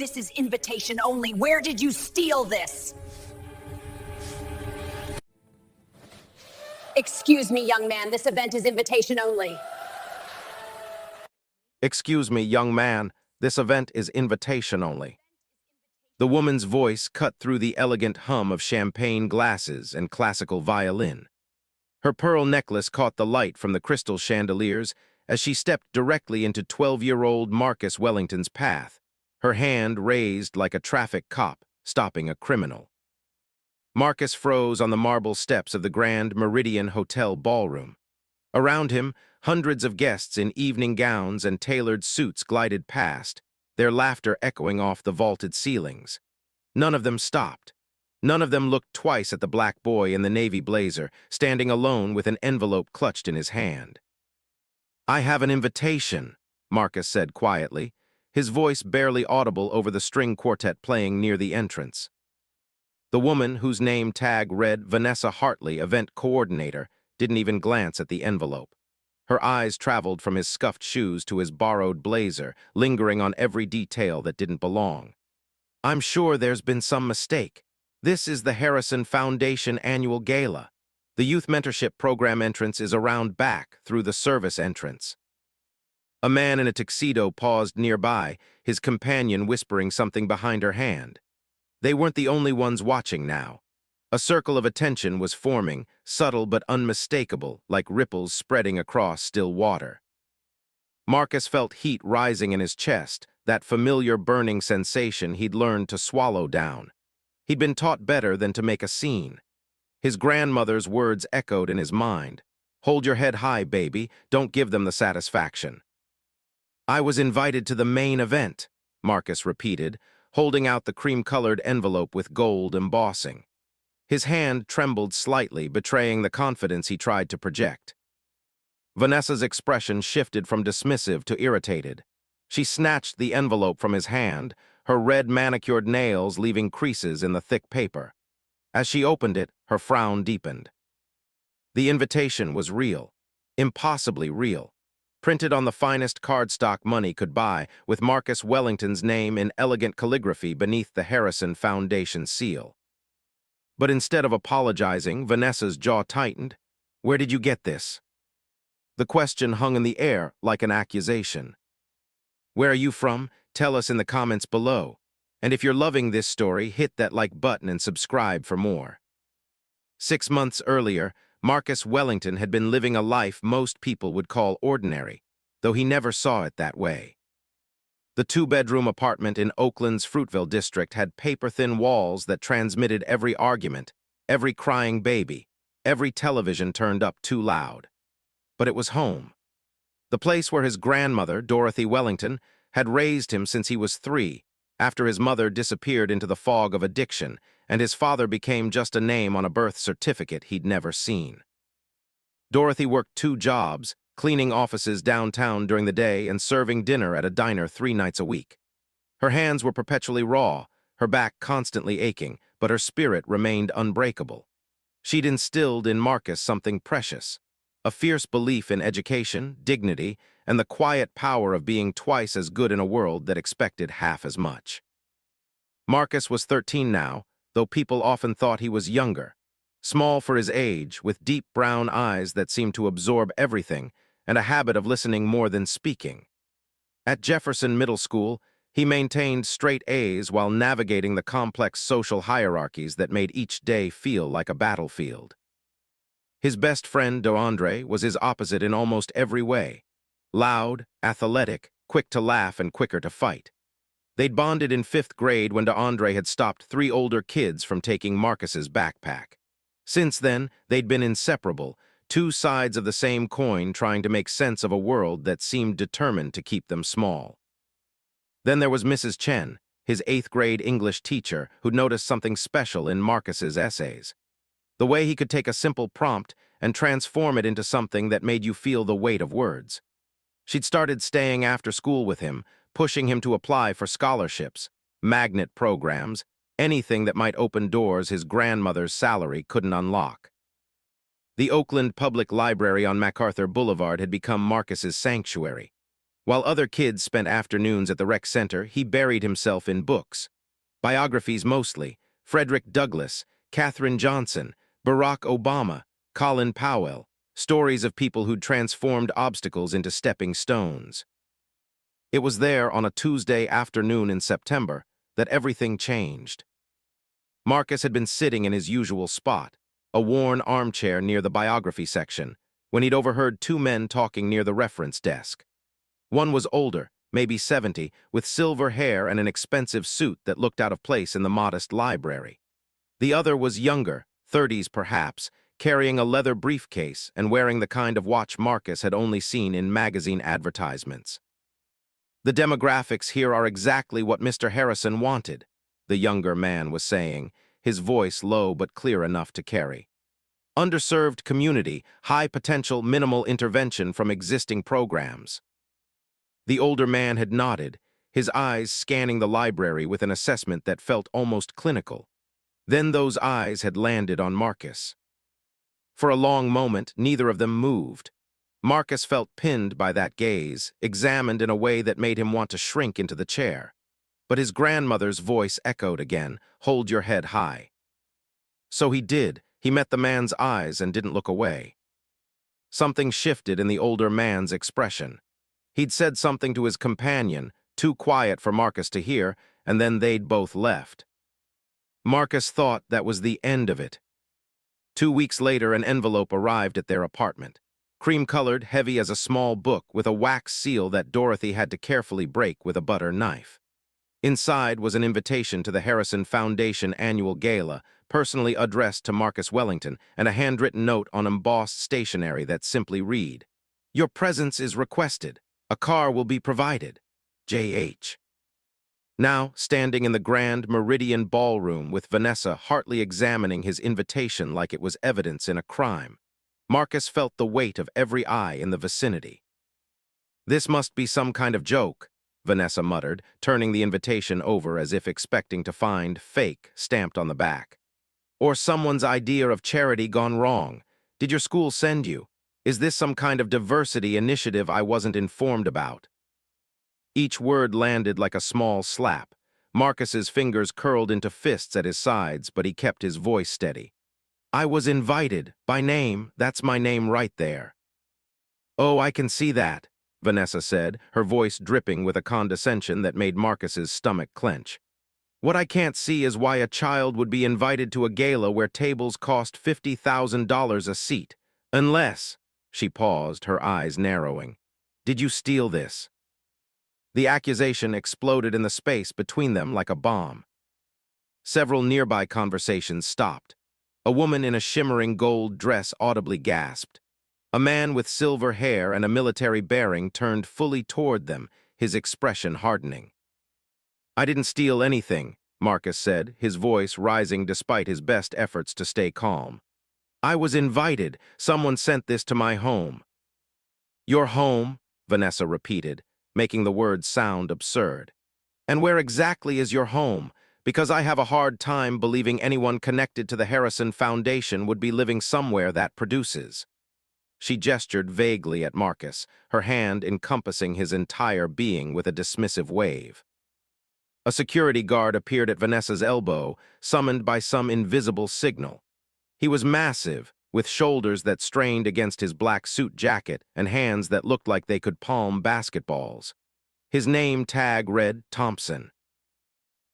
This is invitation only. Where did you steal this? Excuse me, young man. This event is invitation only. Excuse me, young man. This event is invitation only. The woman's voice cut through the elegant hum of champagne glasses and classical violin. Her pearl necklace caught the light from the crystal chandeliers as she stepped directly into 12-year-old Marcus Wellington's path, her hand raised like a traffic cop stopping a criminal. Marcus froze on the marble steps of the Grand Meridian Hotel ballroom. Around him, hundreds of guests in evening gowns and tailored suits glided past, their laughter echoing off the vaulted ceilings. None of them stopped. None of them looked twice at the black boy in the navy blazer, standing alone with an envelope clutched in his hand. "I have an invitation," Marcus said quietly, his voice barely audible over the string quartet playing near the entrance. The woman, whose name tag read Vanessa Hartley, event coordinator, didn't even glance at the envelope. Her eyes traveled from his scuffed shoes to his borrowed blazer, lingering on every detail that didn't belong. "I'm sure there's been some mistake. This is the Harrison Foundation annual gala. The youth mentorship program entrance is around back through the service entrance." A man in a tuxedo paused nearby, his companion whispering something behind her hand. They weren't the only ones watching now. A circle of attention was forming, subtle but unmistakable, like ripples spreading across still water. Marcus felt heat rising in his chest, that familiar burning sensation he'd learned to swallow down. He'd been taught better than to make a scene. His grandmother's words echoed in his mind. "Hold your head high, baby. Don't give them the satisfaction." "I was invited to the main event," Marcus repeated, holding out the cream-colored envelope with gold embossing. His hand trembled slightly, betraying the confidence he tried to project. Vanessa's expression shifted from dismissive to irritated. She snatched the envelope from his hand, her red manicured nails leaving creases in the thick paper. As she opened it, her frown deepened. The invitation was real, impossibly real, printed on the finest cardstock money could buy, with Marcus Wellington's name in elegant calligraphy beneath the Harrison Foundation seal. But instead of apologizing, Vanessa's jaw tightened. "Where did you get this?" The question hung in the air like an accusation. "Where are you from? Tell us in the comments below. And if you're loving this story, hit that like button and subscribe for more." 6 months earlier, Marcus Wellington had been living a life most people would call ordinary, though he never saw it that way. The 2-bedroom apartment in Oakland's Fruitville district had paper-thin walls that transmitted every argument, every crying baby, every television turned up too loud. But it was home. The place where his grandmother, Dorothy Wellington, had raised him since he was 3, after his mother disappeared into the fog of addiction, and his father became just a name on a birth certificate he'd never seen. Dorothy worked 2 jobs, cleaning offices downtown during the day and serving dinner at a diner 3 nights a week. Her hands were perpetually raw, her back constantly aching, but her spirit remained unbreakable. She'd instilled in Marcus something precious, a fierce belief in education, dignity, and the quiet power of being twice as good in a world that expected half as much. Marcus was 13 now, though people often thought he was younger. Small for his age, with deep brown eyes that seemed to absorb everything, and a habit of listening more than speaking. At Jefferson Middle School, he maintained straight A's while navigating the complex social hierarchies that made each day feel like a battlefield. His best friend, DeAndre, was his opposite in almost every way. Loud, athletic, quick to laugh and quicker to fight. They'd bonded in 5th grade when DeAndre had stopped 3 older kids from taking Marcus's backpack. Since then, they'd been inseparable, 2 sides of the same coin trying to make sense of a world that seemed determined to keep them small. Then there was Mrs. Chen, his 8th grade English teacher, who noticed something special in Marcus's essays. The way he could take a simple prompt and transform it into something that made you feel the weight of words. She'd started staying after school with him, pushing him to apply for scholarships, magnet programs, anything that might open doors his grandmother's salary couldn't unlock. The Oakland Public Library on MacArthur Boulevard had become Marcus's sanctuary. While other kids spent afternoons at the rec center, he buried himself in books. Biographies mostly: Frederick Douglass, Katherine Johnson, Barack Obama, Colin Powell, stories of people who'd transformed obstacles into stepping stones. It was there on a Tuesday afternoon in September that everything changed. Marcus had been sitting in his usual spot, a worn armchair near the biography section, when he'd overheard two men talking near the reference desk. One was older, maybe 70, with silver hair and an expensive suit that looked out of place in the modest library. The other was younger, 30s perhaps, carrying a leather briefcase and wearing the kind of watch Marcus had only seen in magazine advertisements. "The demographics here are exactly what Mr. Harrison wanted," the younger man was saying, his voice low but clear enough to carry. "Underserved community, high potential, minimal intervention from existing programs." The older man had nodded, his eyes scanning the library with an assessment that felt almost clinical. Then those eyes had landed on Marcus. For a long moment, neither of them moved. Marcus felt pinned by that gaze, examined in a way that made him want to shrink into the chair. But his grandmother's voice echoed again, "Hold your head high." So he did. He met the man's eyes and didn't look away. Something shifted in the older man's expression. He'd said something to his companion, too quiet for Marcus to hear, and then they'd both left. Marcus thought that was the end of it. 2 weeks later, an envelope arrived at their apartment. Cream-colored, heavy as a small book, with a wax seal that Dorothy had to carefully break with a butter knife. Inside was an invitation to the Harrison Foundation annual gala, personally addressed to Marcus Wellington, and a handwritten note on embossed stationery that simply read, "Your presence is requested. A car will be provided. J.H." Now, standing in the Grand Meridian Ballroom with Vanessa Hartley examining his invitation like it was evidence in a crime, Marcus felt the weight of every eye in the vicinity. "This must be some kind of joke," Vanessa muttered, turning the invitation over as if expecting to find "fake" stamped on the back. "Or someone's idea of charity gone wrong. Did your school send you? Is this some kind of diversity initiative I wasn't informed about?" Each word landed like a small slap. Marcus's fingers curled into fists at his sides, but he kept his voice steady. "I was invited, by name, that's my name right there." "Oh, I can see that," Vanessa said, her voice dripping with a condescension that made Marcus's stomach clench. "What I can't see is why a child would be invited to a gala where tables cost $50,000 a seat. Unless," she paused, her eyes narrowing, "did you steal this?" The accusation exploded in the space between them like a bomb. Several nearby conversations stopped. A woman in a shimmering gold dress audibly gasped. A man with silver hair and a military bearing turned fully toward them, his expression hardening. "I didn't steal anything," Marcus said, his voice rising despite his best efforts to stay calm. "I was invited. Someone sent this to my home." "Your home?" Vanessa repeated, making the words sound absurd. "And where exactly is your home? Because I have a hard time believing anyone connected to the Harrison Foundation would be living somewhere that produces." She gestured vaguely at Marcus, her hand encompassing his entire being with a dismissive wave. A security guard appeared at Vanessa's elbow, summoned by some invisible signal. He was massive, with shoulders that strained against his black suit jacket and hands that looked like they could palm basketballs. His name tag read Thompson.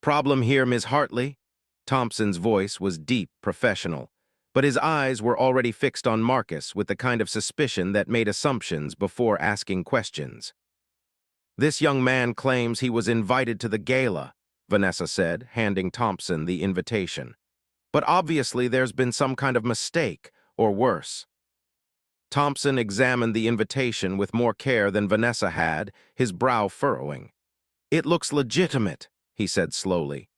"Problem here, Ms. Hartley?" Thompson's voice was deep, professional, but his eyes were already fixed on Marcus with the kind of suspicion that made assumptions before asking questions. "This young man claims he was invited to the gala," Vanessa said, handing Thompson the invitation. "But obviously there's been some kind of mistake, or worse." Thompson examined the invitation with more care than Vanessa had, his brow furrowing. "It looks legitimate," he said slowly.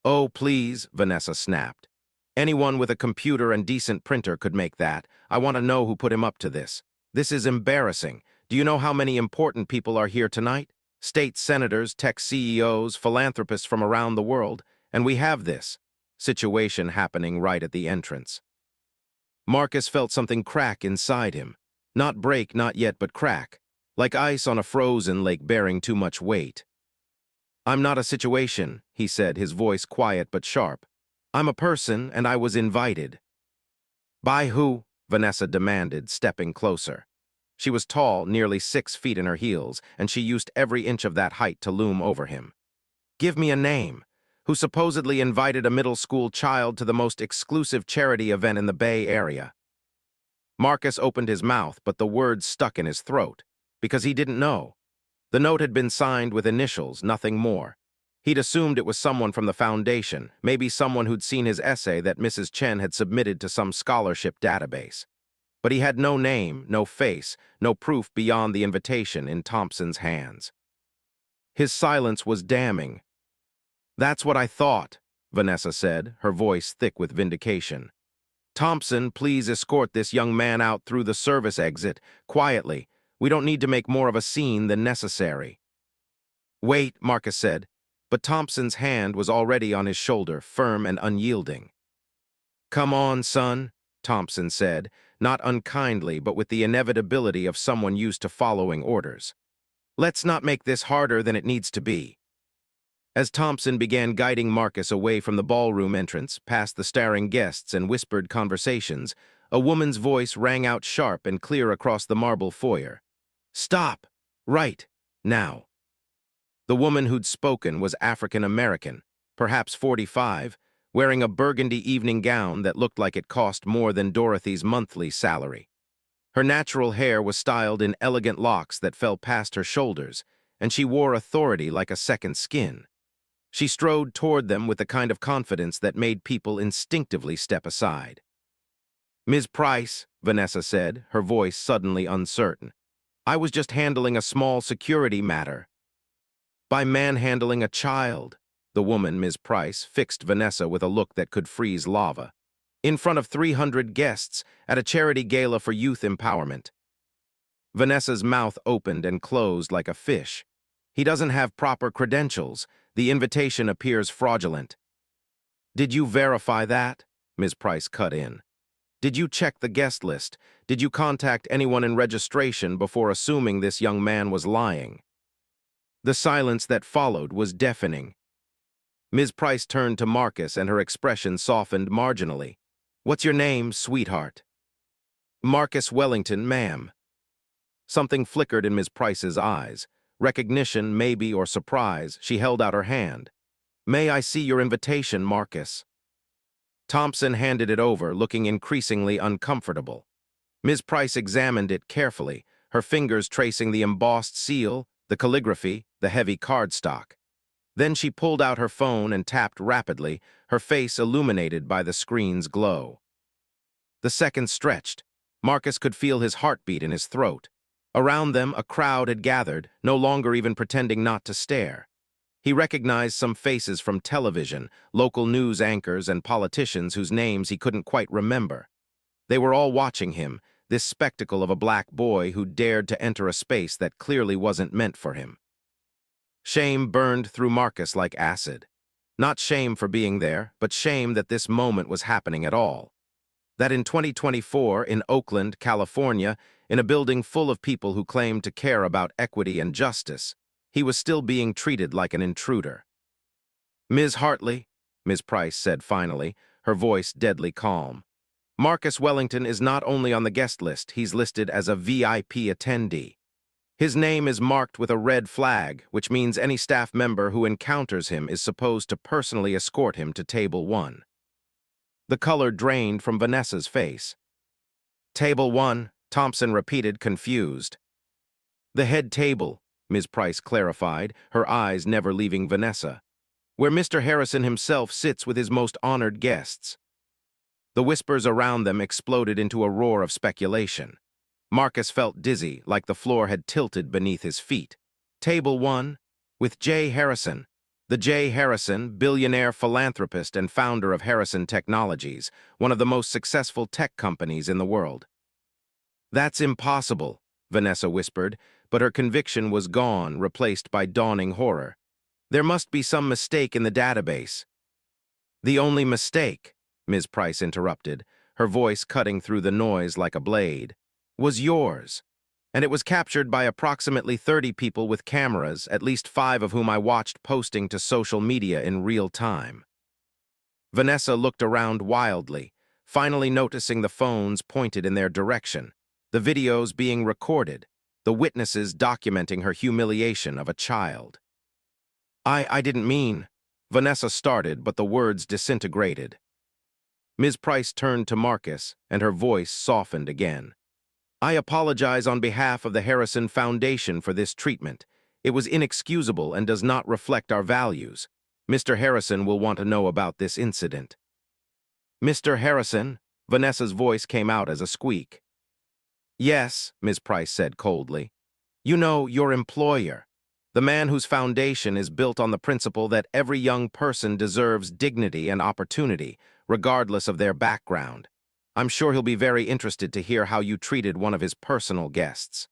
"Oh, please," Vanessa snapped. "Anyone with a computer and decent printer could make that. I want to know who put him up to this. This is embarrassing. Do you know how many important people are here tonight? State senators, tech CEOs, philanthropists from around the world. And we have this situation happening right at the entrance." Marcus felt something crack inside him. Not break, not yet, but crack. like ice on a frozen lake bearing too much weight. "I'm not a situation," he said, his voice quiet but sharp. "I'm a person, and I was invited." "By who?" Vanessa demanded, stepping closer. She was tall, nearly 6 feet in her heels, and she used every inch of that height to loom over him. "Give me a name. Who supposedly invited a middle school child to the most exclusive charity event in the Bay Area?" Marcus opened his mouth, but the words stuck in his throat, because he didn't know. The note had been signed with initials, nothing more. He'd assumed it was someone from the foundation, maybe someone who'd seen his essay that Mrs. Chen had submitted to some scholarship database. But he had no name, no face, no proof beyond the invitation in Thompson's hands. His silence was damning. "That's what I thought," Vanessa said, her voice thick with vindication. "Thompson, please escort this young man out through the service exit, quietly. We don't need to make more of a scene than necessary." "Wait," Marcus said, but Thompson's hand was already on his shoulder, firm and unyielding. "Come on, son," Thompson said, not unkindly but with the inevitability of someone used to following orders. "Let's not make this harder than it needs to be." As Thompson began guiding Marcus away from the ballroom entrance, past the staring guests and whispered conversations, a woman's voice rang out sharp and clear across the marble foyer. "Stop! Right! Now!" The woman who'd spoken was African-American, perhaps 45, wearing a burgundy evening gown that looked like it cost more than Dorothy's monthly salary. Her natural hair was styled in elegant locks that fell past her shoulders, and she wore authority like a second skin. She strode toward them with the kind of confidence that made people instinctively step aside. "Ms. Price," Vanessa said, her voice suddenly uncertain, "I was just handling a small security matter." "By manhandling a child," the woman, Ms. Price, fixed Vanessa with a look that could freeze lava. "In front of 300 guests at a charity gala for youth empowerment." Vanessa's mouth opened and closed like a fish. "He doesn't have proper credentials. The invitation appears fraudulent." "Did you verify that?" Ms. Price cut in. "Did you check the guest list? Did you contact anyone in registration before assuming this young man was lying?" The silence that followed was deafening. Ms. Price turned to Marcus and her expression softened marginally. "What's your name, sweetheart?" "Marcus Wellington, ma'am." Something flickered in Ms. Price's eyes. Recognition, maybe, or surprise. She held out her hand. "May I see your invitation, Marcus?" Thompson handed it over, looking increasingly uncomfortable. Ms. Price examined it carefully, her fingers tracing the embossed seal, the calligraphy, the heavy cardstock. Then she pulled out her phone and tapped rapidly, her face illuminated by the screen's glow. The seconds stretched. Marcus could feel his heartbeat in his throat. Around them, a crowd had gathered, no longer even pretending not to stare. He recognized some faces from television, local news anchors and politicians whose names he couldn't quite remember. They were all watching him, this spectacle of a black boy who dared to enter a space that clearly wasn't meant for him. Shame burned through Marcus like acid. Not shame for being there, but shame that this moment was happening at all. That in 2024, in Oakland, California, in a building full of people who claimed to care about equity and justice, he was still being treated like an intruder. "Ms. Hartley," Ms. Price said finally, her voice deadly calm. "Marcus Wellington is not only on the guest list, he's listed as a VIP attendee. His name is marked with a red flag, which means any staff member who encounters him is supposed to personally escort him to Table 1. The color drained from Vanessa's face. "Table 1, Thompson repeated, confused. "The head table," Ms. Price clarified, her eyes never leaving Vanessa. "Where Mr. Harrison himself sits with his most honored guests." The whispers around them exploded into a roar of speculation. Marcus felt dizzy, like the floor had tilted beneath his feet. Table 1, with J. Harrison. The J. Harrison, billionaire philanthropist and founder of Harrison Technologies, one of the most successful tech companies in the world. "That's impossible," Vanessa whispered, but her conviction was gone, replaced by dawning horror. "There must be some mistake in the database." "The only mistake," Ms. Price interrupted, her voice cutting through the noise like a blade, "was yours. and it was captured by approximately 30 people with cameras, at least 5 of whom I watched posting to social media in real time. Vanessa looked around wildly, finally noticing the phones pointed in their direction, the videos being recorded, the witnesses documenting her humiliation of a child. I didn't mean, Vanessa started, but the words disintegrated. Ms. Price turned to Marcus, and her voice softened again. I apologize on behalf of the Harrison Foundation for this treatment. It was inexcusable and does not reflect our values. Mr. Harrison will want to know about this incident. Mr. Harrison? Vanessa's voice came out as a squeak. Yes, Ms. Price said coldly. You know, your employer. The man whose foundation is built on the principle that every young person deserves dignity and opportunity, regardless of their background. I'm sure he'll be very interested to hear how you treated one of his personal guests.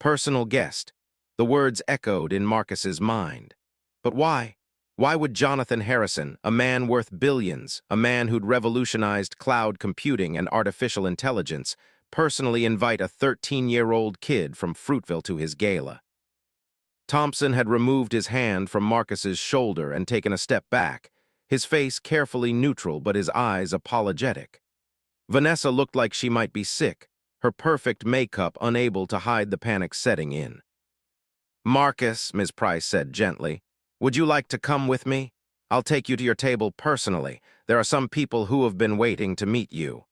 Personal guest. The words echoed in Marcus's mind. But why? Why would Jonathan Harrison, a man worth billions, a man who'd revolutionized cloud computing and artificial intelligence, personally invite a 13-year-old kid from Fruitville to his gala? Thompson had removed his hand from Marcus's shoulder and taken a step back, his face carefully neutral but his eyes apologetic. Vanessa looked like she might be sick, her perfect makeup unable to hide the panic setting in. Marcus, Ms. Price said gently, would you like to come with me? I'll take you to your table personally. There are some people who have been waiting to meet you.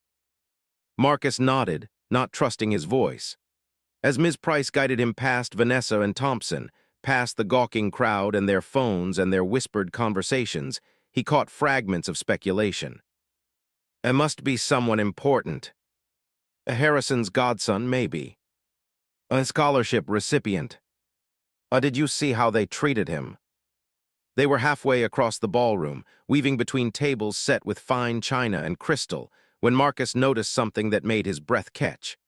Marcus nodded, not trusting his voice. As Ms. Price guided him past Vanessa and Thompson, past the gawking crowd and their phones and their whispered conversations, he caught fragments of speculation. It must be someone important. A Harrison's godson, maybe. A scholarship recipient. Did you see how they treated him? They were halfway across the ballroom, weaving between tables set with fine china and crystal, when Marcus noticed something that made his breath catch.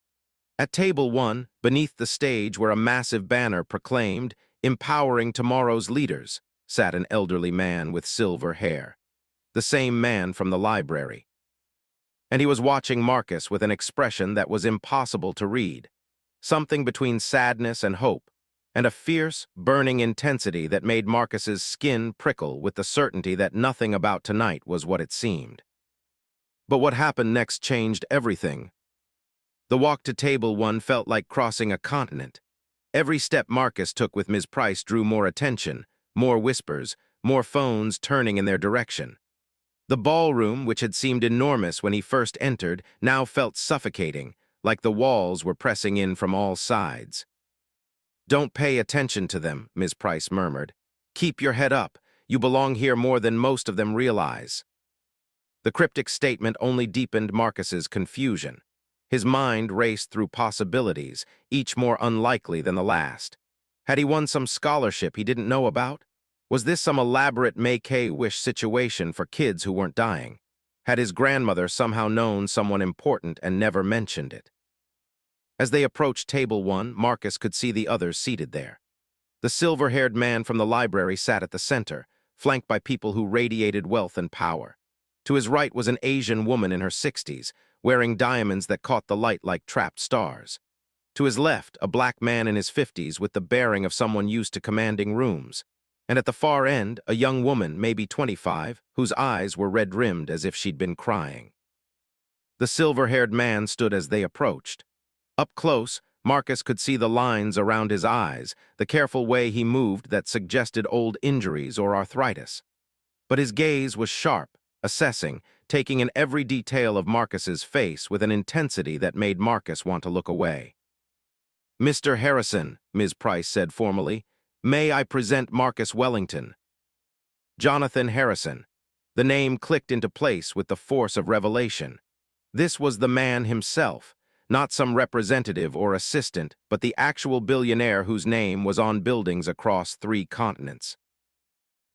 At table 1, beneath the stage where a massive banner proclaimed, "Empowering Tomorrow's Leaders," sat an elderly man with silver hair. The same man from the library. And he was watching Marcus with an expression that was impossible to read, something between sadness and hope, and a fierce, burning intensity that made Marcus's skin prickle with the certainty that nothing about tonight was what it seemed. But what happened next changed everything. The walk to table 1 felt like crossing a continent. Every step Marcus took with Ms. Price drew more attention, more whispers, more phones turning in their direction. The ballroom, which had seemed enormous when he first entered, now felt suffocating, like the walls were pressing in from all sides. Don't pay attention to them, Ms. Price murmured. Keep your head up. You belong here more than most of them realize. The cryptic statement only deepened Marcus's confusion. His mind raced through possibilities, each more unlikely than the last. Had he won some scholarship he didn't know about? Was this some elaborate Make-A-Wish situation for kids who weren't dying? Had his grandmother somehow known someone important and never mentioned it? As they approached table 1, Marcus could see the others seated there. The silver-haired man from the library sat at the center, flanked by people who radiated wealth and power. To his right was an Asian woman in her 60s, wearing diamonds that caught the light like trapped stars. To his left, a black man in his 50s with the bearing of someone used to commanding rooms. And at the far end, a young woman, maybe 25, whose eyes were red-rimmed as if she'd been crying. The silver-haired man stood as they approached. Up close, Marcus could see the lines around his eyes, the careful way he moved that suggested old injuries or arthritis. But his gaze was sharp, assessing, taking in every detail of Marcus's face with an intensity that made Marcus want to look away. Mr. Harrison, Ms. Price said formally, may I present Marcus Wellington? Jonathan Harrison. The name clicked into place with the force of revelation. This was the man himself, not some representative or assistant, but the actual billionaire whose name was on buildings across 3 continents.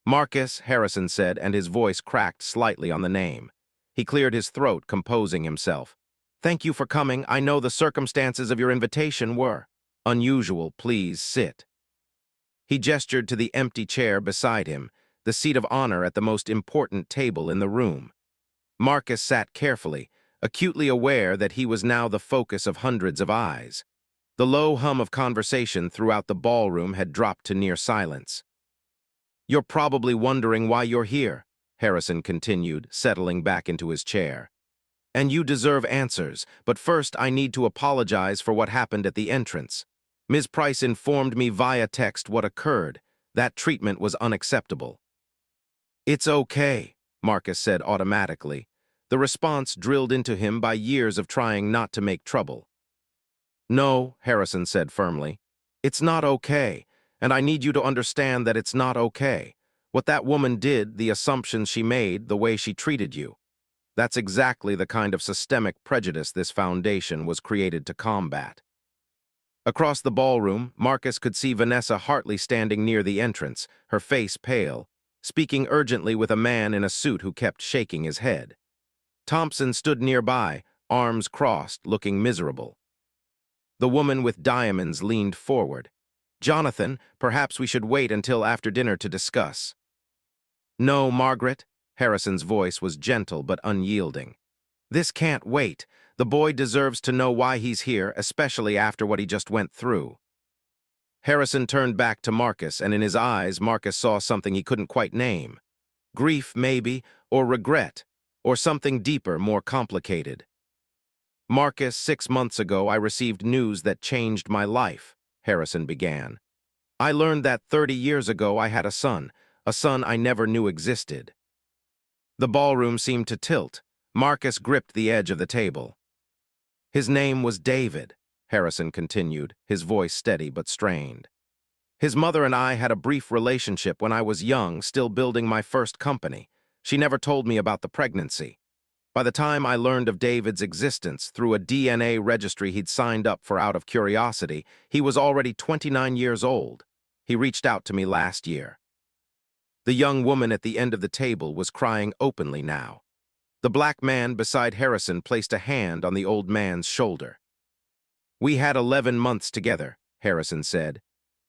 Marcus, Harrison said, and his voice cracked slightly on the name. He cleared his throat, composing himself. Thank you for coming. I know the circumstances of your invitation were unusual. Please sit. He gestured to the empty chair beside him, the seat of honor at the most important table in the room. Marcus sat carefully, acutely aware that he was now the focus of hundreds of eyes. The low hum of conversation throughout the ballroom had dropped to near silence. "You're probably wondering why you're here," Harrison continued, settling back into his chair. "And you deserve answers, but first I need to apologize for what happened at the entrance. Ms. Price informed me via text what occurred. That treatment was unacceptable." "It's okay," Marcus said automatically, the response drilled into him by years of trying not to make trouble. "No," Harrison said firmly. "It's not okay, and I need you to understand that it's not okay. What that woman did, the assumptions she made, the way she treated you. That's exactly the kind of systemic prejudice this foundation was created to combat." Across the ballroom, Marcus could see Vanessa Hartley standing near the entrance, her face pale, speaking urgently with a man in a suit who kept shaking his head. Thompson stood nearby, arms crossed, looking miserable. The woman with diamonds leaned forward. "Jonathan, perhaps we should wait until after dinner to discuss." "No, Margaret." Harrison's voice was gentle but unyielding. "This can't wait. The boy deserves to know why he's here, especially after what he just went through." Harrison turned back to Marcus, and in his eyes, Marcus saw something he couldn't quite name. Grief, maybe, or regret, or something deeper, more complicated. "Marcus, 6 months ago, I received news that changed my life," Harrison began. "I learned that 30 years ago I had a son I never knew existed." The ballroom seemed to tilt. Marcus gripped the edge of the table. "His name was David," Harrison continued, his voice steady but strained. "His mother and I had a brief relationship when I was young, still building my first company. She never told me about the pregnancy. By the time I learned of David's existence through a DNA registry he'd signed up for out of curiosity, he was already 29 years old. He reached out to me last year." The young woman at the end of the table was crying openly now. The black man beside Harrison placed a hand on the old man's shoulder. "We had 11 months together," Harrison said.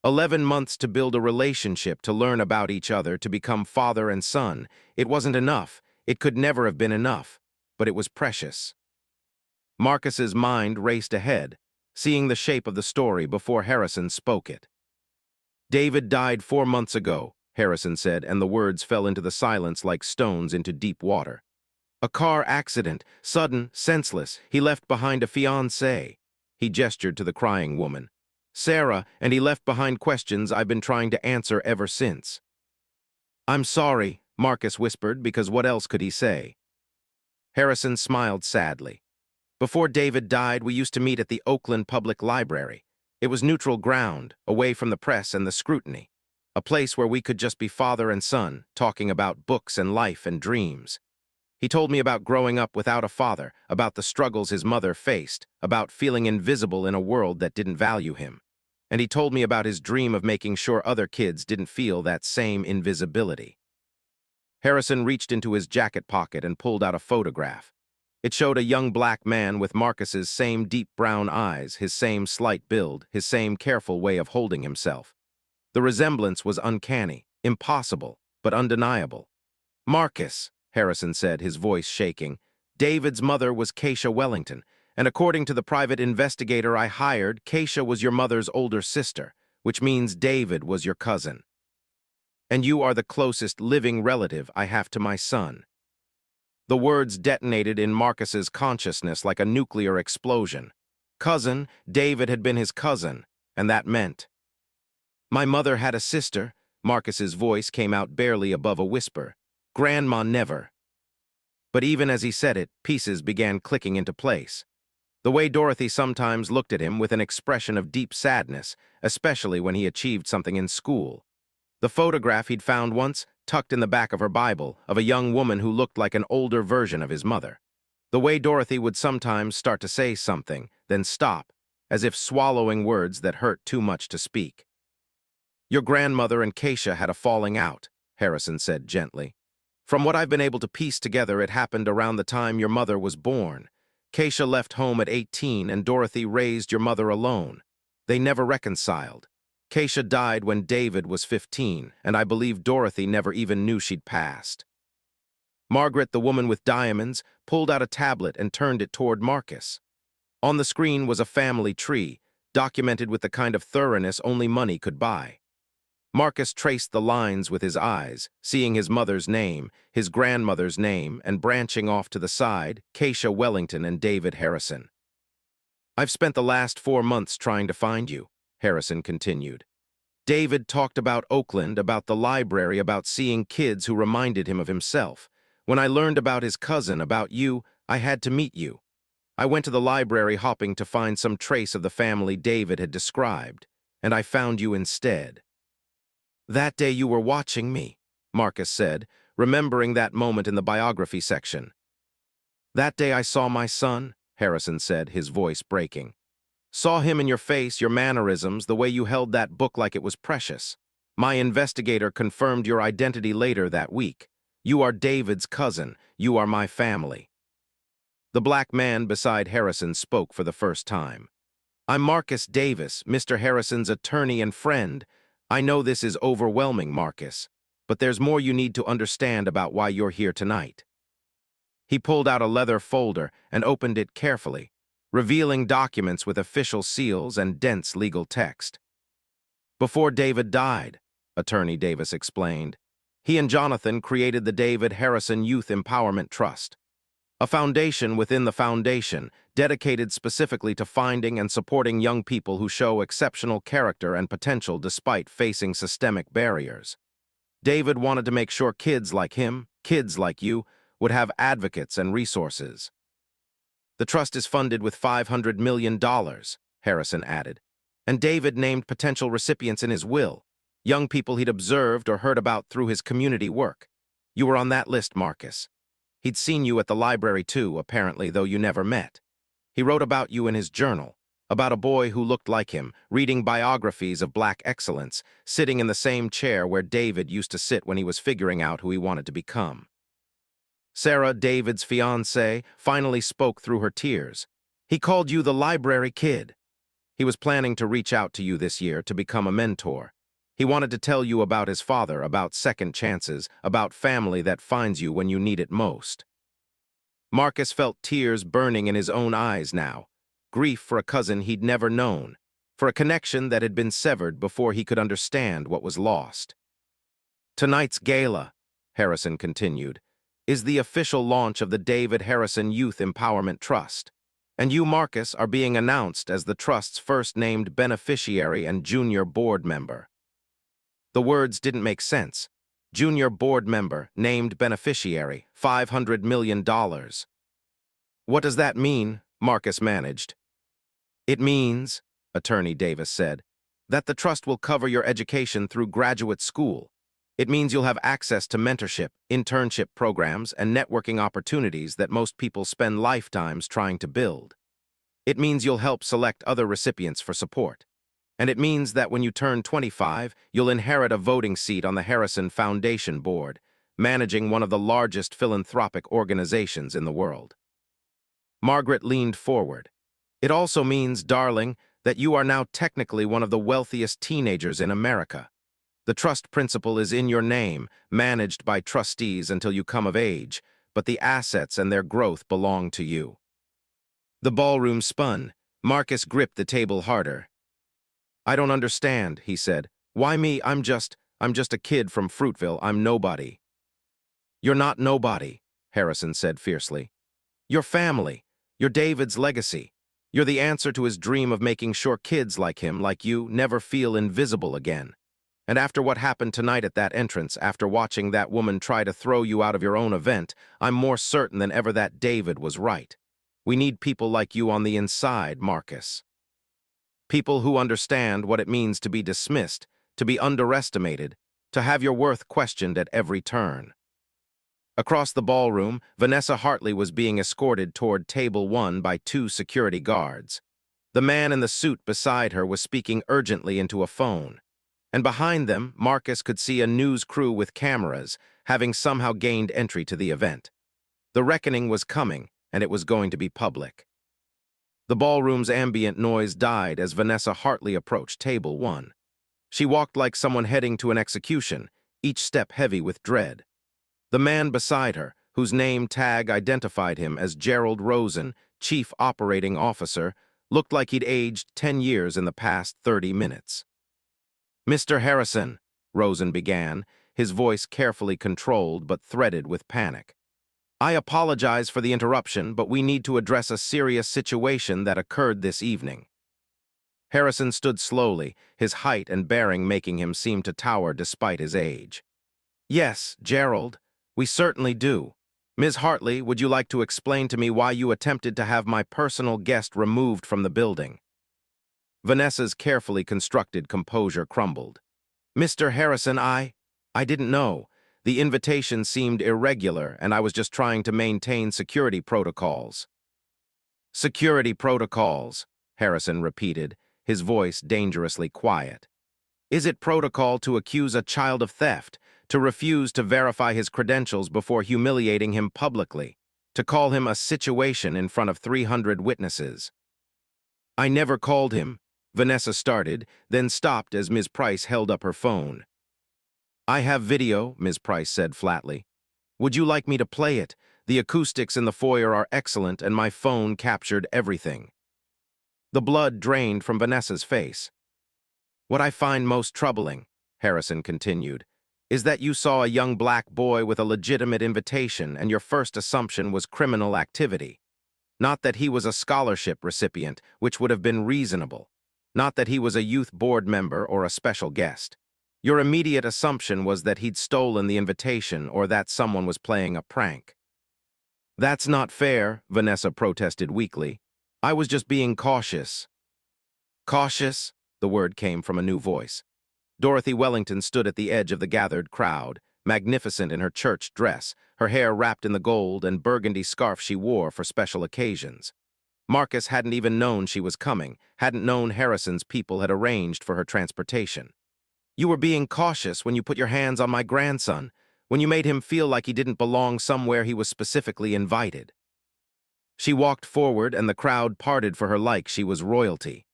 11 months to build a relationship, to learn about each other, to become father and son. It wasn't enough. It could never have been enough. But it was precious." Marcus's mind raced ahead, seeing the shape of the story before Harrison spoke it. "David died 4 months ago," Harrison said, and the words fell into the silence like stones into deep water. "A car accident, sudden, senseless. He left behind a fiancée." He gestured to the crying woman. "Sarah, and he left behind questions I've been trying to answer ever since." "I'm sorry," Marcus whispered, because what else could he say? Harrison smiled sadly. "Before David died, we used to meet at the Oakland Public Library. It was neutral ground, away from the press and the scrutiny. A place where we could just be father and son, talking about books and life and dreams. He told me about growing up without a father, about the struggles his mother faced, about feeling invisible in a world that didn't value him. And he told me about his dream of making sure other kids didn't feel that same invisibility." Harrison reached into his jacket pocket and pulled out a photograph. It showed a young black man with Marcus's same deep brown eyes, his same slight build, his same careful way of holding himself. The resemblance was uncanny, impossible, but undeniable. "Marcus," Harrison said, his voice shaking, "David's mother was Keisha Wellington, and according to the private investigator I hired, Keisha was your mother's older sister, which means David was your cousin. And you are the closest living relative I have to my son." The words detonated in Marcus's consciousness like a nuclear explosion. Cousin, David had been his cousin, and that meant. "My mother had a sister," Marcus's voice came out barely above a whisper. "Grandma never." But even as he said it, pieces began clicking into place. The way Dorothy sometimes looked at him with an expression of deep sadness, especially when he achieved something in school. The photograph he'd found once, tucked in the back of her Bible, of a young woman who looked like an older version of his mother. The way Dorothy would sometimes start to say something, then stop, as if swallowing words that hurt too much to speak. "Your grandmother and Keisha had a falling out," Harrison said gently. "From what I've been able to piece together, it happened around the time your mother was born. Keisha left home at 18 and Dorothy raised your mother alone. They never reconciled. Keisha died when David was 15, and I believe Dorothy never even knew she'd passed." Margaret, the woman with diamonds, pulled out a tablet and turned it toward Marcus. On the screen was a family tree, documented with the kind of thoroughness only money could buy. Marcus traced the lines with his eyes, seeing his mother's name, his grandmother's name, and branching off to the side, Keisha Wellington and David Harrison. "I've spent the last 4 months trying to find you," Harrison continued. "David talked about Oakland, about the library, about seeing kids who reminded him of himself. When I learned about his cousin, about you, I had to meet you. I went to the library hoping to find some trace of the family David had described, and I found you instead." "That day you were watching me," Marcus said, remembering that moment in the biography section. "That day I saw my son," Harrison said, his voice breaking. "Saw him in your face, your mannerisms, the way you held that book like it was precious. My investigator confirmed your identity later that week. You are David's cousin. You are my family." The black man beside Harrison spoke for the first time. "I'm Marcus Davis, Mr. Harrison's attorney and friend. I know this is overwhelming, Marcus, but there's more you need to understand about why you're here tonight." He pulled out a leather folder and opened it carefully, revealing documents with official seals and dense legal text. "Before David died," Attorney Davis explained, "he and Jonathan created the David Harrison Youth Empowerment Trust, a foundation within the foundation dedicated specifically to finding and supporting young people who show exceptional character and potential despite facing systemic barriers. David wanted to make sure kids like him, kids like you, would have advocates and resources. The trust is funded with $500 million, Harrison added, and David named potential recipients in his will, young people he'd observed or heard about through his community work. You were on that list, Marcus. He'd seen you at the library too, apparently, though you never met. He wrote about you in his journal, about a boy who looked like him, reading biographies of black excellence, sitting in the same chair where David used to sit when he was figuring out who he wanted to become. Sarah, David's fiancée, finally spoke through her tears. He called you the library kid. He was planning to reach out to you this year to become a mentor. He wanted to tell you about his father, about second chances, about family that finds you when you need it most. Marcus felt tears burning in his own eyes now, grief for a cousin he'd never known, for a connection that had been severed before he could understand what was lost. "Tonight's gala," Harrison continued, "is the official launch of the David Harrison Youth Empowerment Trust, and you, Marcus, are being announced as the trust's first named beneficiary and junior board member." The words didn't make sense. Junior board member, named beneficiary, $500 million. "What does that mean?" Marcus managed. "It means," Attorney Davis said, "that the trust will cover your education through graduate school. It means you'll have access to mentorship, internship programs, and networking opportunities that most people spend lifetimes trying to build. It means you'll help select other recipients for support. And it means that when you turn 25, you'll inherit a voting seat on the Harrison Foundation Board, managing one of the largest philanthropic organizations in the world." Margaret leaned forward. "It also means, darling, that you are now technically one of the wealthiest teenagers in America. The trust principal is in your name, managed by trustees until you come of age, but the assets and their growth belong to you." The ballroom spun. Marcus gripped the table harder. "I don't understand," he said. "Why me? I'm just a kid from Fruitville. I'm nobody." "You're not nobody," Harrison said fiercely. "You're family. You're David's legacy. You're the answer to his dream of making sure kids like him, like you, never feel invisible again. And after what happened tonight at that entrance, after watching that woman try to throw you out of your own event, I'm more certain than ever that David was right. We need people like you on the inside, Marcus. People who understand what it means to be dismissed, to be underestimated, to have your worth questioned at every turn." Across the ballroom, Vanessa Hartley was being escorted toward table 1 by 2 security guards. The man in the suit beside her was speaking urgently into a phone. And behind them, Marcus could see a news crew with cameras, having somehow gained entry to the event. The reckoning was coming, and it was going to be public. The ballroom's ambient noise died as Vanessa Hartley approached table 1. She walked like someone heading to an execution, each step heavy with dread. The man beside her, whose name tag identified him as Gerald Rosen, Chief Operating Officer, Looked like he'd aged 10 years in the past 30 minutes. "Mr. Harrison," Rosen began, his voice carefully controlled but threaded with panic. "I apologize for the interruption, but we need to address a serious situation that occurred this evening." Harrison stood slowly, his height and bearing making him seem to tower despite his age. "Yes, Gerald, we certainly do. Ms. Hartley, would you like to explain to me why you attempted to have my personal guest removed from the building?" Vanessa's carefully constructed composure crumbled. "Mr. Harrison, I didn't know. The invitation seemed irregular, and I was just trying to maintain security protocols." "Security protocols," Harrison repeated, his voice dangerously quiet. "Is it protocol to accuse a child of theft, to refuse to verify his credentials before humiliating him publicly, to call him a situation in front of 300 witnesses?" "I never called him," Vanessa started, then stopped as Ms. Price held up her phone. "I have video," Ms. Price said flatly. "Would you like me to play it? The acoustics in the foyer are excellent, and my phone captured everything." The blood drained from Vanessa's face. "What I find most troubling," Harrison continued, "is that you saw a young black boy with a legitimate invitation and your first assumption was criminal activity. Not that he was a scholarship recipient, which would have been reasonable. Not that he was a youth board member or a special guest. Your immediate assumption was that he'd stolen the invitation or that someone was playing a prank." "That's not fair," Vanessa protested weakly. "I was just being cautious." "Cautious?" The word came from a new voice. Dorothy Wellington stood at the edge of the gathered crowd, magnificent in her church dress, her hair wrapped in the gold and burgundy scarf she wore for special occasions. Marcus hadn't even known she was coming, hadn't known Harrison's people had arranged for her transportation. "You were being cautious when you put your hands on my grandson, when you made him feel like he didn't belong somewhere he was specifically invited." She walked forward and the crowd parted for her like she was royalty.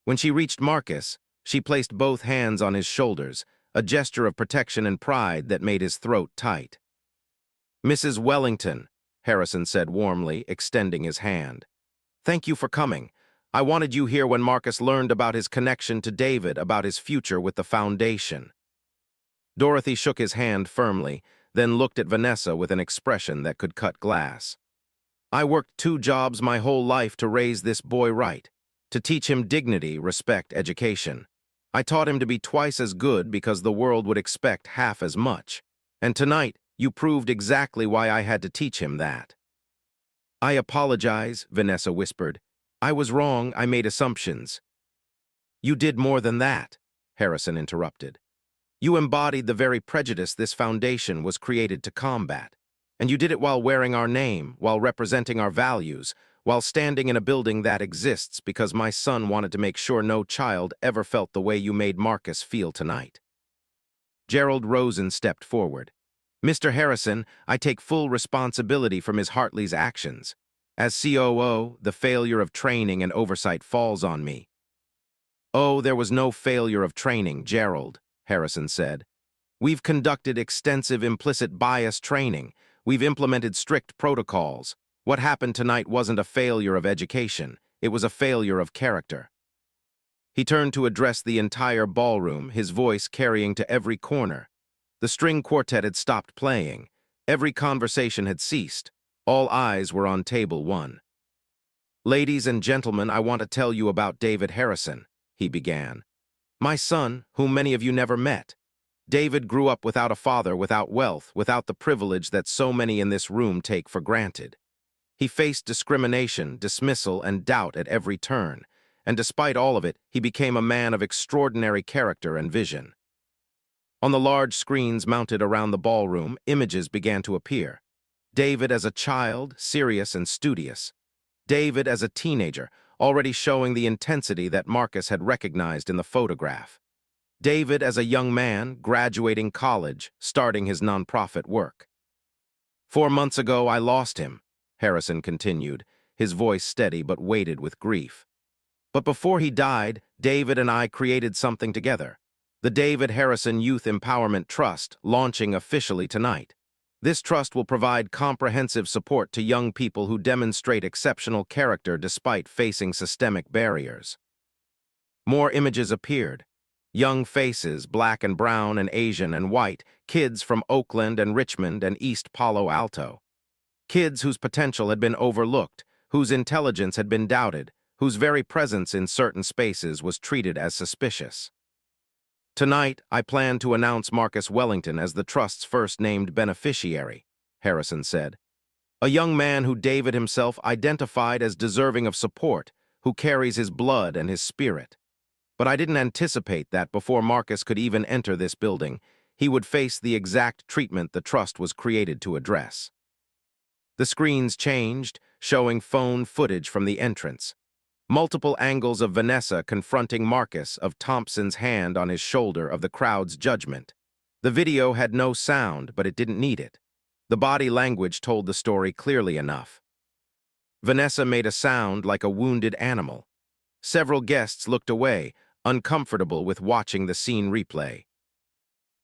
When she reached Marcus, she placed both hands on his shoulders, a gesture of protection and pride that made his throat tight. "Mrs. Wellington," Harrison said warmly, extending his hand. "Thank you for coming. I wanted you here when Marcus learned about his connection to David, about his future with the foundation." Dorothy shook his hand firmly, then looked at Vanessa with an expression that could cut glass. "I worked 2 jobs my whole life to raise this boy right, to teach him dignity, respect, education. I taught him to be twice as good because the world would expect half as much. And tonight, you proved exactly why I had to teach him that." "I apologize," Vanessa whispered. "I was wrong, I made assumptions." "You did more than that," Harrison interrupted. "You embodied the very prejudice this foundation was created to combat. And you did it while wearing our name, while representing our values, while standing in a building that exists because my son wanted to make sure no child ever felt the way you made Marcus feel tonight." Gerald Rosen stepped forward. "Mr. Harrison, I take full responsibility for Ms. Hartley's actions. As COO, the failure of training and oversight falls on me." "Oh, there was no failure of training, Gerald," Harrison said. "We've conducted extensive implicit bias training. We've implemented strict protocols. What happened tonight wasn't a failure of education. It was a failure of character." He turned to address the entire ballroom, his voice carrying to every corner. The string quartet had stopped playing. Every conversation had ceased. All eyes were on table 1. "Ladies and gentlemen, I want to tell you about David Harrison," he began. "My son, whom many of you never met. David grew up without a father, without wealth, without the privilege that so many in this room take for granted. He faced discrimination, dismissal, and doubt at every turn, and despite all of it, he became a man of extraordinary character and vision." On the large screens mounted around the ballroom, images began to appear. David as a child, serious and studious. David as a teenager, already showing the intensity that Marcus had recognized in the photograph. David as a young man, graduating college, starting his nonprofit work. "4 months ago, I lost him," Harrison continued, his voice steady but weighted with grief. "But before he died, David and I created something together. The David Harrison Youth Empowerment Trust, launching officially tonight. This trust will provide comprehensive support to young people who demonstrate exceptional character despite facing systemic barriers. More images appeared. Young faces, black and brown and Asian and white, kids from Oakland and Richmond and East Palo Alto. Kids whose potential had been overlooked, whose intelligence had been doubted, whose very presence in certain spaces was treated as suspicious. Tonight, I plan to announce Marcus Wellington as the Trust's first named beneficiary, Harrison said. A young man who David himself identified as deserving of support, who carries his blood and his spirit. But I didn't anticipate that before Marcus could even enter this building, he would face the exact treatment the Trust was created to address. The screens changed, showing phone footage from the entrance. Multiple angles of Vanessa confronting Marcus, of Thompson's hand on his shoulder, of the crowd's judgment. The video had no sound, but it didn't need it. The body language told the story clearly enough. Vanessa made a sound like a wounded animal. Several guests looked away, uncomfortable with watching the scene replay.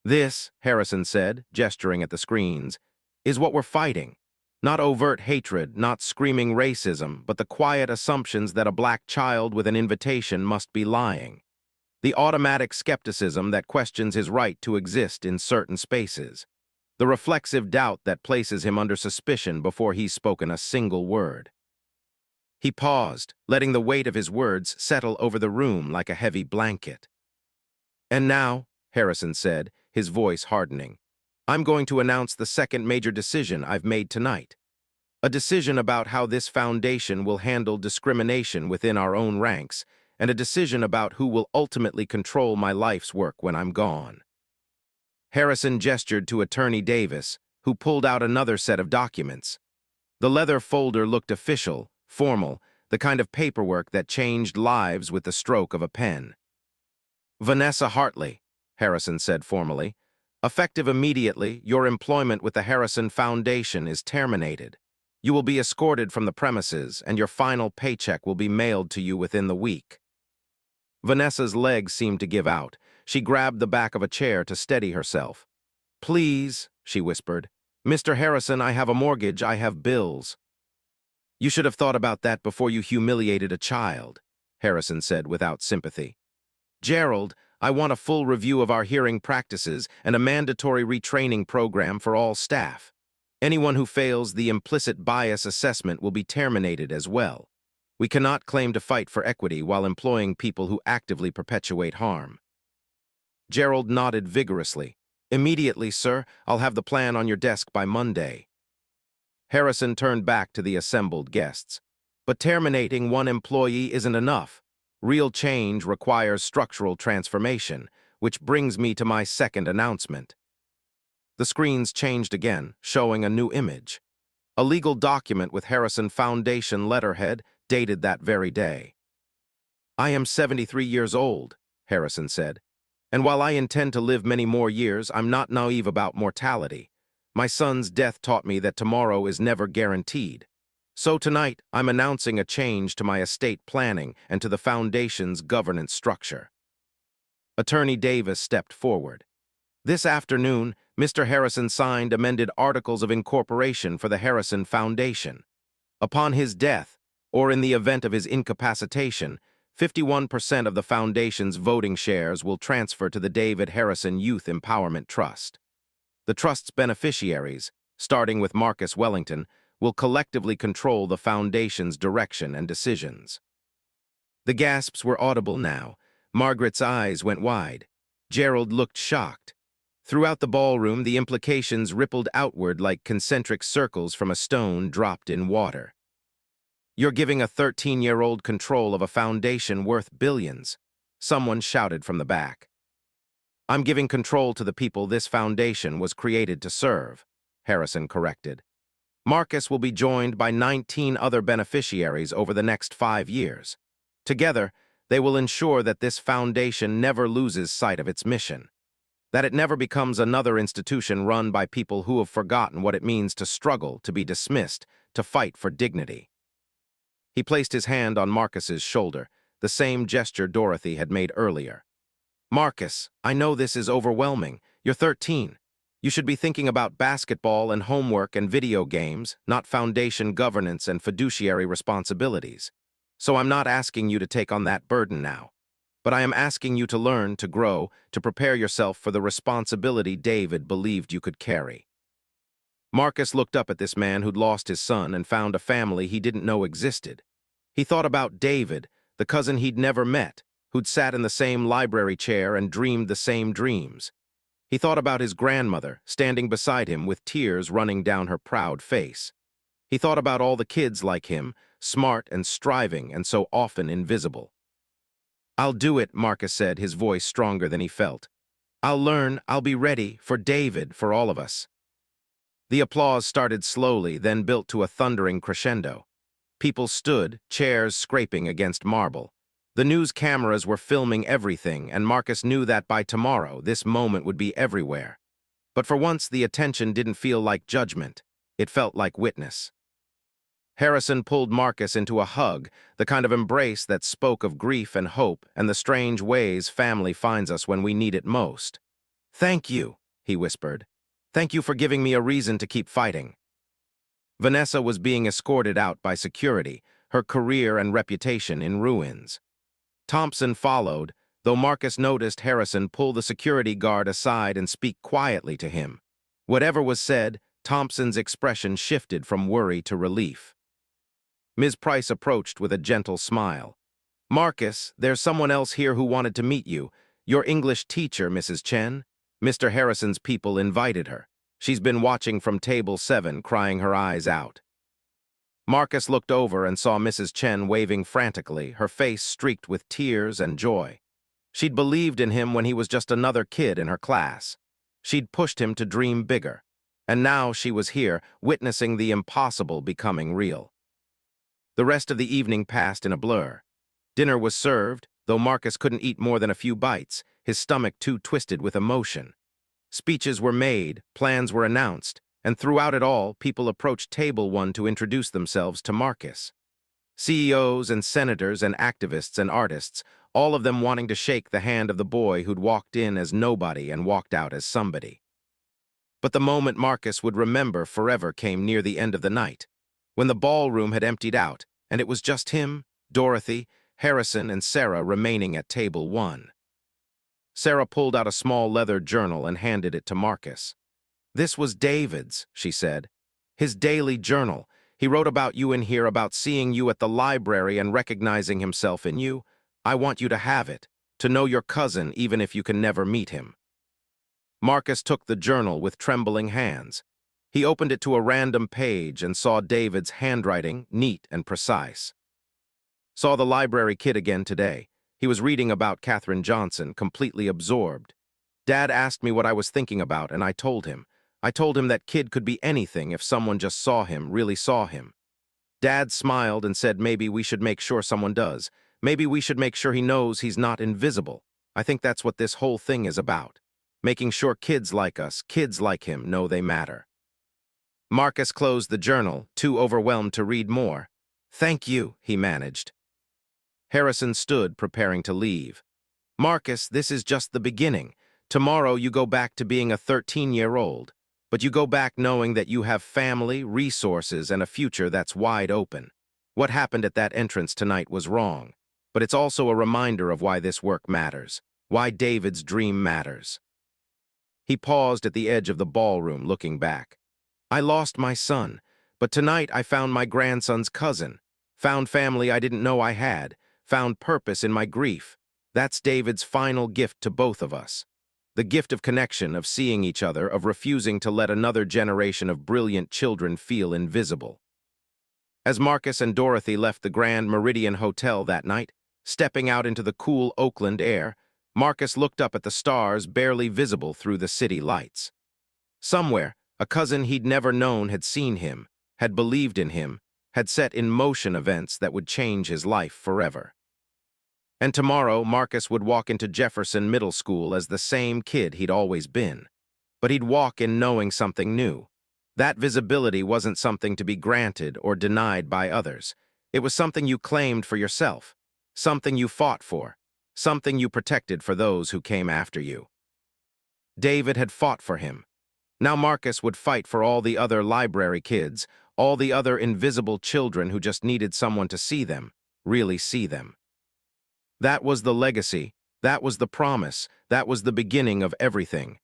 This, Harrison said, gesturing at the screens, is what we're fighting. Not overt hatred, not screaming racism, but the quiet assumptions that a black child with an invitation must be lying. The automatic skepticism that questions his right to exist in certain spaces. The reflexive doubt that places him under suspicion before he's spoken a single word. He paused, letting the weight of his words settle over the room like a heavy blanket. And now, Harrison said, his voice hardening, I'm going to announce the second major decision I've made tonight. A decision about how this foundation will handle discrimination within our own ranks, and a decision about who will ultimately control my life's work when I'm gone. Harrison gestured to Attorney Davis, who pulled out another set of documents. The leather folder looked official, formal, the kind of paperwork that changed lives with the stroke of a pen. Vanessa Hartley, Harrison said formally, effective immediately, your employment with the Harrison Foundation is terminated. You will be escorted from the premises, and your final paycheck will be mailed to you within the week. Vanessa's legs seemed to give out. She grabbed the back of a chair to steady herself. Please, she whispered. Mr. Harrison, I have a mortgage, I have bills. You should have thought about that before you humiliated a child, Harrison said without sympathy. Gerald, I want a full review of our hearing practices and a mandatory retraining program for all staff. Anyone who fails the implicit bias assessment will be terminated as well. We cannot claim to fight for equity while employing people who actively perpetuate harm. Gerald nodded vigorously. Immediately, sir. I'll have the plan on your desk by Monday. Harrison turned back to the assembled guests. But terminating one employee isn't enough. Real change requires structural transformation, which brings me to my second announcement. The screens changed again, showing a new image. A legal document with Harrison Foundation letterhead dated that very day. I am 73 years old, Harrison said, and while I intend to live many more years, I'm not naive about mortality. My son's death taught me that tomorrow is never guaranteed. So tonight, I'm announcing a change to my estate planning and to the Foundation's governance structure. Attorney Davis stepped forward. This afternoon, Mr. Harrison signed amended articles of incorporation for the Harrison Foundation. Upon his death, or in the event of his incapacitation, 51% of the Foundation's voting shares will transfer to the David Harrison Youth Empowerment Trust. The Trust's beneficiaries, starting with Marcus Wellington, will collectively control the Foundation's direction and decisions. The gasps were audible now. Margaret's eyes went wide. Gerald looked shocked. Throughout the ballroom, the implications rippled outward like concentric circles from a stone dropped in water. You're giving a 13-year-old control of a foundation worth billions, someone shouted from the back. I'm giving control to the people this foundation was created to serve, Harrison corrected. Marcus will be joined by 19 other beneficiaries over the next 5 years. Together, they will ensure that this foundation never loses sight of its mission, that it never becomes another institution run by people who have forgotten what it means to struggle, to be dismissed, to fight for dignity. He placed his hand on Marcus's shoulder, the same gesture Dorothy had made earlier. Marcus, I know this is overwhelming. You're 13. You should be thinking about basketball and homework and video games, not foundation governance and fiduciary responsibilities. So I'm not asking you to take on that burden now. But I am asking you to learn, to grow, to prepare yourself for the responsibility David believed you could carry. Marcus looked up at this man who'd lost his son and found a family he didn't know existed. He thought about David, the cousin he'd never met, who'd sat in the same library chair and dreamed the same dreams. He thought about his grandmother, standing beside him with tears running down her proud face. He thought about all the kids like him, smart and striving and so often invisible. "I'll do it," Marcus said, his voice stronger than he felt. "I'll learn, I'll be ready, for David, for all of us." The applause started slowly, then built to a thundering crescendo. People stood, chairs scraping against marble. The news cameras were filming everything, and Marcus knew that by tomorrow, this moment would be everywhere. But for once, the attention didn't feel like judgment. It felt like witness. Harrison pulled Marcus into a hug, the kind of embrace that spoke of grief and hope and the strange ways family finds us when we need it most. "Thank you," he whispered. "Thank you for giving me a reason to keep fighting." Vanessa was being escorted out by security, her career and reputation in ruins. Thompson followed, though Marcus noticed Harrison pull the security guard aside and speak quietly to him. Whatever was said, Thompson's expression shifted from worry to relief. Ms. Price approached with a gentle smile. "Marcus, there's someone else here who wanted to meet you. Your English teacher, Mrs. Chen." Mr. Harrison's people invited her. She's been watching from table 7, crying her eyes out. Marcus looked over and saw Mrs. Chen waving frantically, her face streaked with tears and joy. She'd believed in him when he was just another kid in her class. She'd pushed him to dream bigger. And now she was here, witnessing the impossible becoming real. The rest of the evening passed in a blur. Dinner was served, though Marcus couldn't eat more than a few bites, his stomach too twisted with emotion. Speeches were made, plans were announced, and throughout it all, people approached table 1 to introduce themselves to Marcus. CEOs and senators and activists and artists, all of them wanting to shake the hand of the boy who'd walked in as nobody and walked out as somebody. But the moment Marcus would remember forever came near the end of the night, when the ballroom had emptied out, and it was just him, Dorothy, Harrison, and Sarah remaining at table 1. Sarah pulled out a small leather journal and handed it to Marcus. "This was David's," she said. "His daily journal. He wrote about you in here, about seeing you at the library and recognizing himself in you. I want you to have it, to know your cousin even if you can never meet him." Marcus took the journal with trembling hands. He opened it to a random page and saw David's handwriting, neat and precise. "Saw the library kid again today. He was reading about Katherine Johnson, completely absorbed. Dad asked me what I was thinking about, and I told him. I told him that kid could be anything if someone just saw him, really saw him. Dad smiled and said maybe we should make sure someone does. Maybe we should make sure he knows he's not invisible. I think that's what this whole thing is about. Making sure kids like us, kids like him, know they matter." Marcus closed the journal, too overwhelmed to read more. "Thank you," he managed. Harrison stood, preparing to leave. "Marcus, this is just the beginning. Tomorrow you go back to being a 13-year-old. But you go back knowing that you have family, resources, and a future that's wide open. What happened at that entrance tonight was wrong. But it's also a reminder of why this work matters, why David's dream matters." He paused at the edge of the ballroom, looking back. "I lost my son, but tonight I found my grandson's cousin. Found family I didn't know I had. Found purpose in my grief. That's David's final gift to both of us. The gift of connection, of seeing each other, of refusing to let another generation of brilliant children feel invisible." As Marcus and Dorothy left the Grand Meridian Hotel that night, stepping out into the cool Oakland air, Marcus looked up at the stars barely visible through the city lights. Somewhere, a cousin he'd never known had seen him, had believed in him, had set in motion events that would change his life forever. And tomorrow, Marcus would walk into Jefferson Middle School as the same kid he'd always been. But he'd walk in knowing something new. That visibility wasn't something to be granted or denied by others. It was something you claimed for yourself, something you fought for, something you protected for those who came after you. David had fought for him. Now Marcus would fight for all the other library kids, all the other invisible children who just needed someone to see them, really see them. That was the legacy, that was the promise, that was the beginning of everything.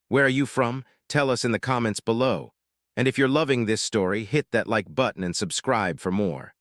Where are you from? Tell us in the comments below. And if you're loving this story, hit that like button and subscribe for more.